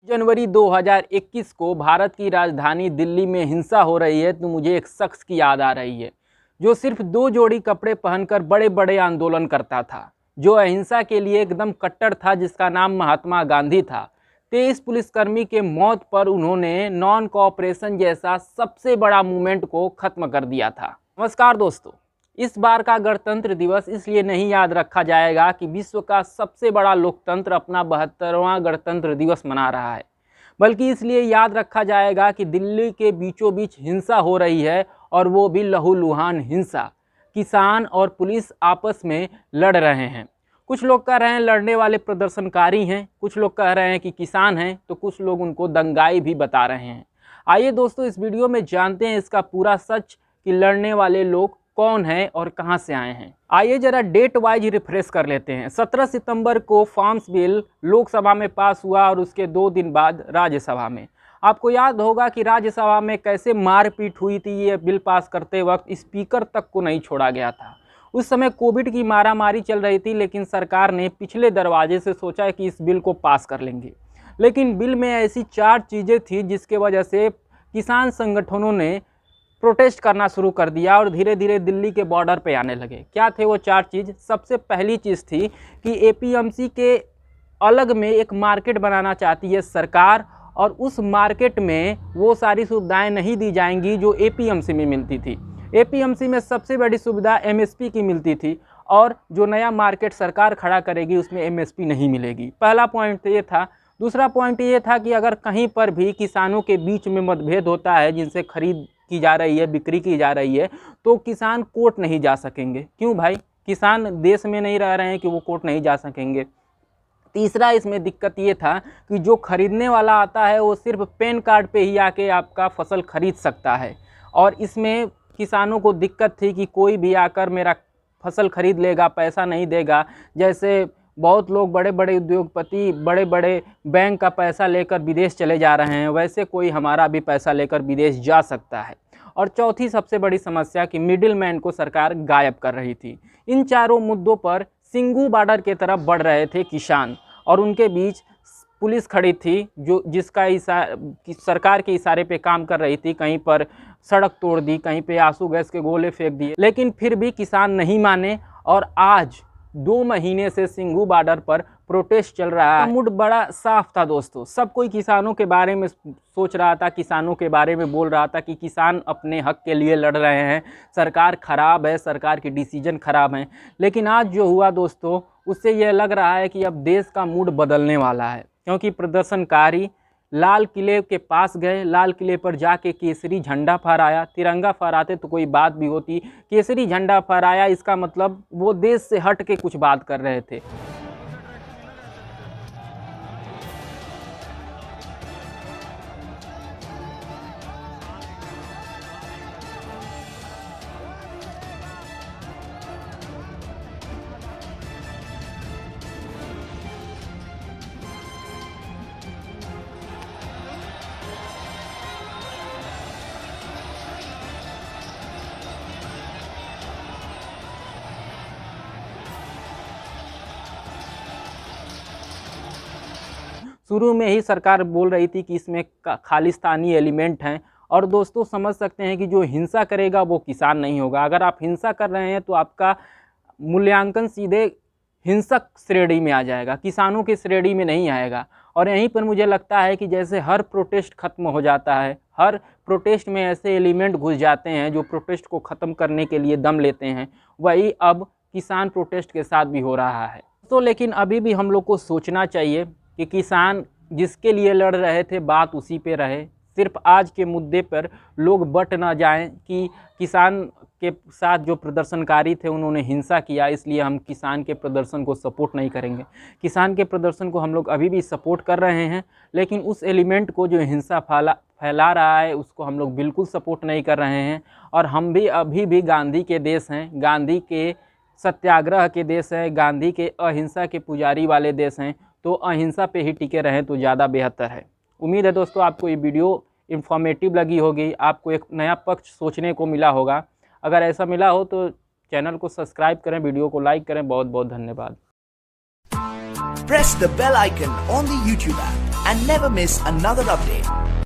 जनवरी 2021 को भारत की राजधानी दिल्ली में हिंसा हो रही है तो मुझे एक शख्स की याद आ रही है जो सिर्फ 2 जोड़ी कपड़े पहनकर बड़े बड़े आंदोलन करता था, जो अहिंसा के लिए एकदम कट्टर था, जिसका नाम महात्मा गांधी था। 23 पुलिसकर्मी के मौत पर उन्होंने नॉन कोऑपरेशन जैसा सबसे बड़ा मूवमेंट को खत्म कर दिया था। नमस्कार दोस्तों, इस बार का गणतंत्र दिवस इसलिए नहीं याद रखा जाएगा कि विश्व का सबसे बड़ा लोकतंत्र अपना 72वां गणतंत्र दिवस मना रहा है, बल्कि इसलिए याद रखा जाएगा कि दिल्ली के बीचों बीच हिंसा हो रही है, और वो भी लहूलुहान हिंसा। किसान और पुलिस आपस में लड़ रहे हैं। कुछ लोग कह रहे हैं लड़ने वाले प्रदर्शनकारी हैं, कुछ लोग कह रहे हैं कि किसान हैं, तो कुछ लोग उनको दंगाई भी बता रहे हैं। आइए दोस्तों, इस वीडियो में जानते हैं इसका पूरा सच कि लड़ने वाले लोग कौन है और कहां से आए हैं। आइए जरा डेट वाइज रिफ्रेश कर लेते हैं। 17 सितंबर को फार्म्स बिल लोकसभा में पास हुआ और उसके 2 दिन बाद राज्यसभा में। आपको याद होगा कि राज्यसभा में कैसे मारपीट हुई थी। ये बिल पास करते वक्त स्पीकर तक को नहीं छोड़ा गया था। उस समय कोविड की मारामारी चल रही थी, लेकिन सरकार ने पिछले दरवाजे से सोचा कि इस बिल को पास कर लेंगे। लेकिन बिल में ऐसी 4 चीज़ें थी जिसके वजह से किसान संगठनों ने प्रोटेस्ट करना शुरू कर दिया और धीरे धीरे दिल्ली के बॉर्डर पे आने लगे। क्या थे वो 4 चीज़? सबसे पहली चीज़ थी कि एपीएमसी के अलग में एक मार्केट बनाना चाहती है सरकार, और उस मार्केट में वो सारी सुविधाएं नहीं दी जाएंगी जो एपीएमसी में मिलती थी। एपीएमसी में सबसे बड़ी सुविधा एमएसपी की मिलती थी, और जो नया मार्केट सरकार खड़ा करेगी उसमें एमएसपी नहीं मिलेगी। पहला पॉइंट तो ये था। दूसरा पॉइंट ये था कि अगर कहीं पर भी किसानों के बीच में मतभेद होता है, जिनसे खरीद की जा रही है, बिक्री की जा रही है, तो किसान कोर्ट नहीं जा सकेंगे। क्यों भाई? किसान देश में नहीं रह रहे हैं कि वो कोर्ट नहीं जा सकेंगे। तीसरा इसमें दिक्कत ये था कि जो खरीदने वाला आता है वो सिर्फ पैन कार्ड पे ही आके आपका फसल खरीद सकता है, और इसमें किसानों को दिक्कत थी कि कोई भी आकर मेरा फसल खरीद लेगा, पैसा नहीं देगा। जैसे बहुत लोग बड़े बड़े उद्योगपति बड़े बड़े बैंक का पैसा लेकर विदेश चले जा रहे हैं, वैसे कोई हमारा भी पैसा लेकर विदेश जा सकता है। और चौथी सबसे बड़ी समस्या कि मिडिल मैन को सरकार गायब कर रही थी। इन चारों मुद्दों पर सिंघू बॉर्डर की तरफ बढ़ रहे थे किसान, और उनके बीच पुलिस खड़ी थी जो जिसका सरकार के इशारे पे काम कर रही थी। कहीं पर सड़क तोड़ दी, कहीं पे आंसू गैस के गोले फेंक दिए, लेकिन फिर भी किसान नहीं माने, और आज 2 महीने से सिंघू बॉर्डर पर प्रोटेस्ट चल रहा है। मूड बड़ा साफ था दोस्तों, सब कोई किसानों के बारे में सोच रहा था, किसानों के बारे में बोल रहा था कि किसान अपने हक के लिए लड़ रहे हैं, सरकार खराब है, सरकार के डिसीजन खराब हैं। लेकिन आज जो हुआ दोस्तों, उससे यह लग रहा है कि अब देश का मूड बदलने वाला है, क्योंकि प्रदर्शनकारी लाल किले के पास गए, लाल किले पर जाके केसरी झंडा फहराया। तिरंगा फहराते तो कोई बात भी होती, केसरी झंडा फहराया, इसका मतलब वो देश से हट के कुछ बात कर रहे थे। शुरू में ही सरकार बोल रही थी कि इसमें खालिस्तानी एलिमेंट हैं, और दोस्तों समझ सकते हैं कि जो हिंसा करेगा वो किसान नहीं होगा। अगर आप हिंसा कर रहे हैं तो आपका मूल्यांकन सीधे हिंसक श्रेणी में आ जाएगा, किसानों की श्रेणी में नहीं आएगा। और यहीं पर मुझे लगता है कि जैसे हर प्रोटेस्ट खत्म हो जाता है, हर प्रोटेस्ट में ऐसे एलिमेंट घुस जाते हैं जो प्रोटेस्ट को ख़त्म करने के लिए दम लेते हैं, वही अब किसान प्रोटेस्ट के साथ भी हो रहा है। तो लेकिन अभी भी हम लोग को सोचना चाहिए कि किसान जिसके लिए लड़ रहे थे बात उसी पे रहे। सिर्फ आज के मुद्दे पर लोग बट ना जाएं कि किसान के साथ जो प्रदर्शनकारी थे उन्होंने हिंसा किया, इसलिए हम किसान के प्रदर्शन को सपोर्ट नहीं करेंगे। किसान के प्रदर्शन को हम लोग अभी भी सपोर्ट कर रहे हैं, लेकिन उस एलिमेंट को जो हिंसा फैला रहा है उसको हम लोग बिल्कुल सपोर्ट नहीं कर रहे हैं। और हम भी अभी भी गांधी के देश हैं, गांधी के सत्याग्रह के देश हैं, गांधी के अहिंसा के पुजारी वाले देश हैं। तो अहिंसा पे ही टिके रहें तो ज़्यादा बेहतर है। उम्मीद है दोस्तों आपको ये वीडियो इन्फॉर्मेटिव लगी होगी, आपको एक नया पक्ष सोचने को मिला होगा। अगर ऐसा मिला हो तो चैनल को सब्सक्राइब करें, वीडियो को लाइक करें। बहुत बहुत धन्यवाद। Press the bell icon on the YouTube app and never miss another update.